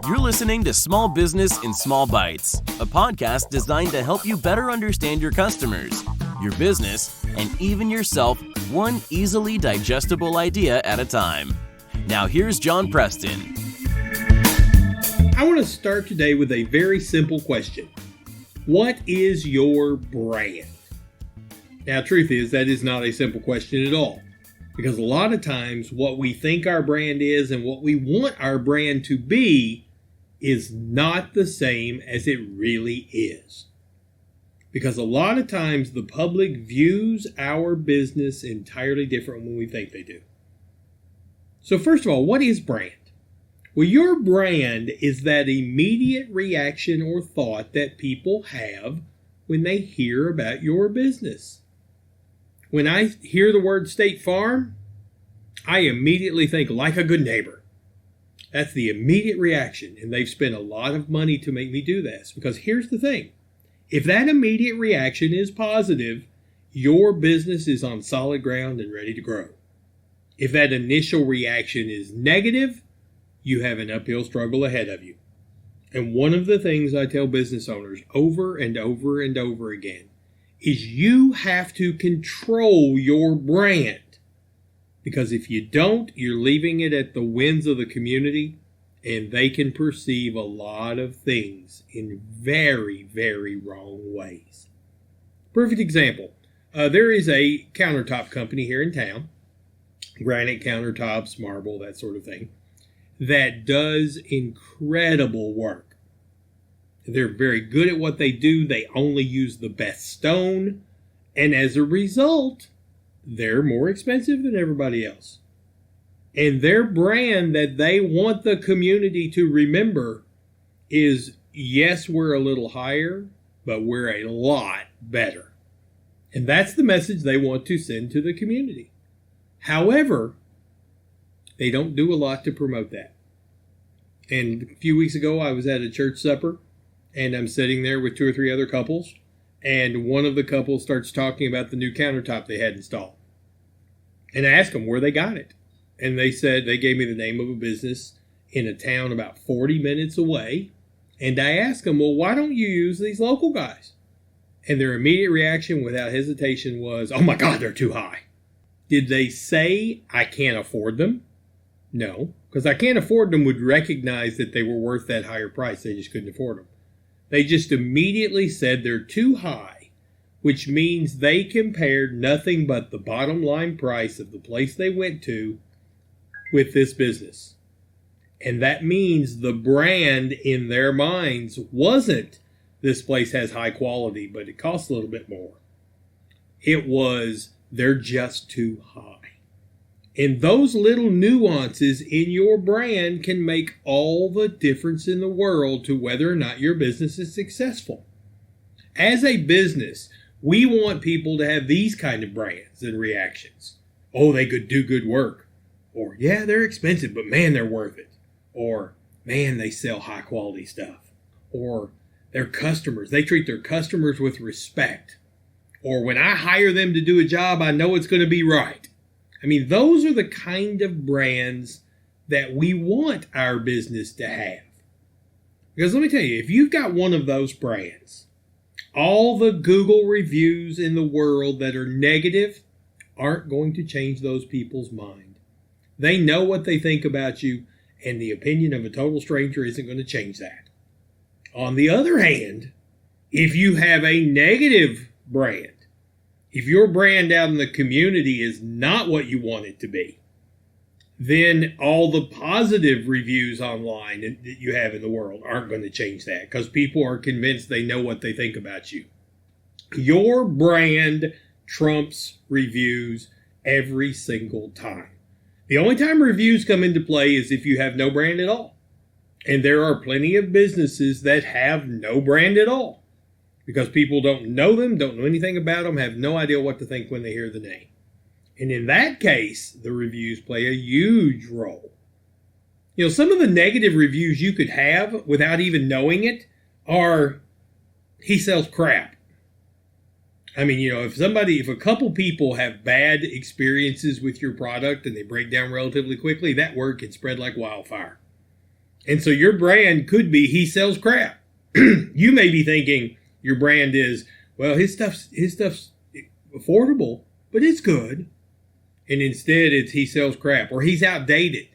You're listening to Small Business in Small Bites, a podcast designed to help you better understand your customers, your business, and even yourself one easily digestible idea at a time. Now here's John Preston. I want to start today with a very simple question. What is your brand? Now, truth is, that is not a simple question at all. Because a lot of times what we think our brand is and what we want our brand to be is not the same as it really is. Because a lot of times the public views our business entirely different when we think they do. So first of all, what is brand? Well, your brand is that immediate reaction or thought that people have when they hear about your business. When I hear the word State Farm, I immediately think like a good neighbor. That's the immediate reaction, and they've spent a lot of money to make me do this. Because here's the thing. If that immediate reaction is positive, your business is on solid ground and ready to grow. If that initial reaction is negative, you have an uphill struggle ahead of you. And one of the things I tell business owners over and over and over again is you have to control your brand. Because if you don't, you're leaving it at the whims of the community, and they can perceive a lot of things in very, very wrong ways. Perfect example. There is a countertop company here in town, granite countertops, marble, that sort of thing, that does incredible work. They're very good at what they do. They only use the best stone, and as a result, they're more expensive than everybody else. And their brand that they want the community to remember is, yes, we're a little higher, but we're a lot better. And that's the message they want to send to the community. However, they don't do a lot to promote that. And a few weeks ago, I was at a church supper, and I'm sitting there with 2 or 3 other couples, and one of the couples starts talking about the new countertop they had installed. And I asked them where they got it. And they said, they gave me the name of a business in a town about 40 minutes away. And I asked them, well, why don't you use these local guys? And their immediate reaction without hesitation was, oh my God, they're too high. Did they say I can't afford them? No, because I can't afford them would recognize that they were worth that higher price. They just couldn't afford them. They just immediately said they're too high, which means they compared nothing but the bottom line price of the place they went to with this business. And that means the brand in their minds wasn't this place has high quality, but it costs a little bit more. It was they're just too high. And those little nuances in your brand can make all the difference in the world to whether or not your business is successful. As a business, we want people to have these kind of brands and reactions. Oh, they could do good work. Or, yeah, they're expensive, but man, they're worth it. Or, man, they sell high quality stuff. Or, their customers, they treat their customers with respect. Or, when I hire them to do a job, I know it's going to be right. I mean, those are the kind of brands that we want our business to have. Because let me tell you, if you've got one of those brands, all the Google reviews in the world that are negative aren't going to change those people's mind. They know what they think about you, and the opinion of a total stranger isn't going to change that. On the other hand, if you have a negative brand, if your brand out in the community is not what you want it to be, then all the positive reviews online that you have in the world aren't going to change that because people are convinced they know what they think about you. Your brand trumps reviews every single time. The only time reviews come into play is if you have no brand at all. And there are plenty of businesses that have no brand at all because people don't know them, don't know anything about them, have no idea what to think when they hear the name. And in that case, the reviews play a huge role. You know, some of the negative reviews you could have without even knowing it are, he sells crap. I mean, you know, if a couple people have bad experiences with your product and they break down relatively quickly, that word can spread like wildfire. And so your brand could be he sells crap. You may be thinking your brand is, well, his stuff's affordable, but it's good. And instead it's he sells crap or he's outdated.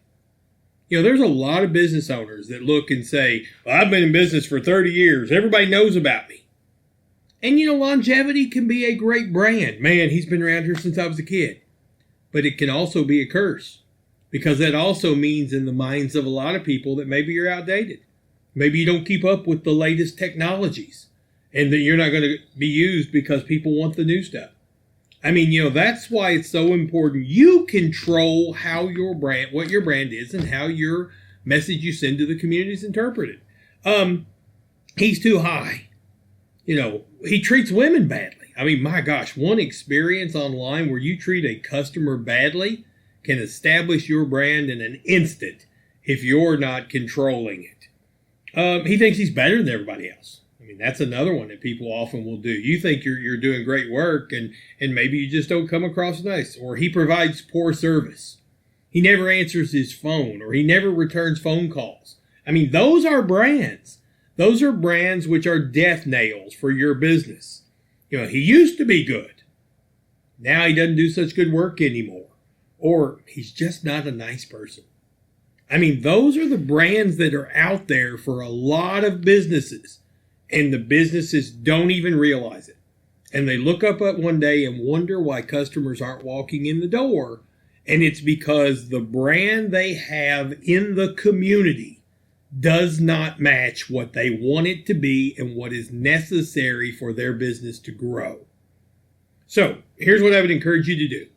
There's a lot of business owners that look and say, well, I've been in business for 30 years. Everybody knows about me. And longevity can be a great brand. Man, he's been around here since I was a kid. But it can also be a curse. Because that also means in the minds of a lot of people that maybe you're outdated. Maybe you don't keep up with the latest technologies. And that you're not going to be used because people want the new stuff. That's why it's so important. You control how your brand, what your brand is, and how your message you send to the community is interpreted. He's too high. He treats women badly. My gosh, one experience online where you treat a customer badly can establish your brand in an instant if you're not controlling it. He thinks he's better than everybody else. That's another one that people often will do. You think you're doing great work and maybe you just don't come across nice. Or he provides poor service. He never answers his phone or he never returns phone calls. Those are brands. Those are brands which are death nails for your business. He used to be good. Now he doesn't do such good work anymore. Or he's just not a nice person. Those are the brands that are out there for a lot of businesses. And the businesses don't even realize it. And they look up one day and wonder why customers aren't walking in the door. And it's because the brand they have in the community does not match what they want it to be and what is necessary for their business to grow. So here's what I would encourage you to do.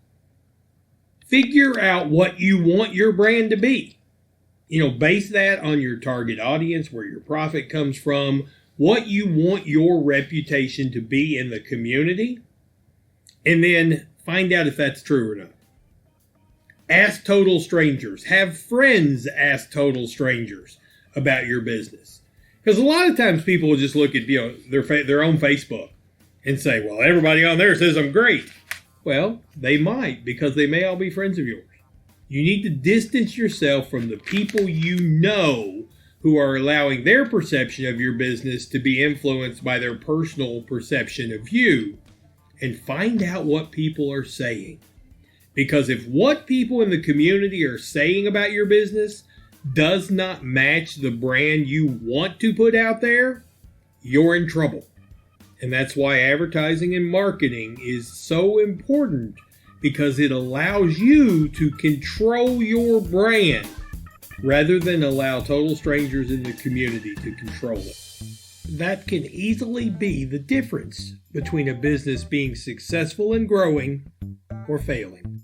Figure out what you want your brand to be. Base that on your target audience, where your profit comes from, what you want your reputation to be in the community, and then find out if that's true or not. Ask total strangers. Have friends ask total strangers about your business. Because a lot of times people will just look at their own Facebook and say, well, everybody on there says I'm great. Well, they might, because they may all be friends of yours. You need to distance yourself from the people who are allowing their perception of your business to be influenced by their personal perception of you, and find out what people are saying. Because if what people in the community are saying about your business does not match the brand you want to put out there, you're in trouble. And that's why advertising and marketing is so important, because it allows you to control your brand rather than allow total strangers in the community to control it. That can easily be the difference between a business being successful and growing or failing.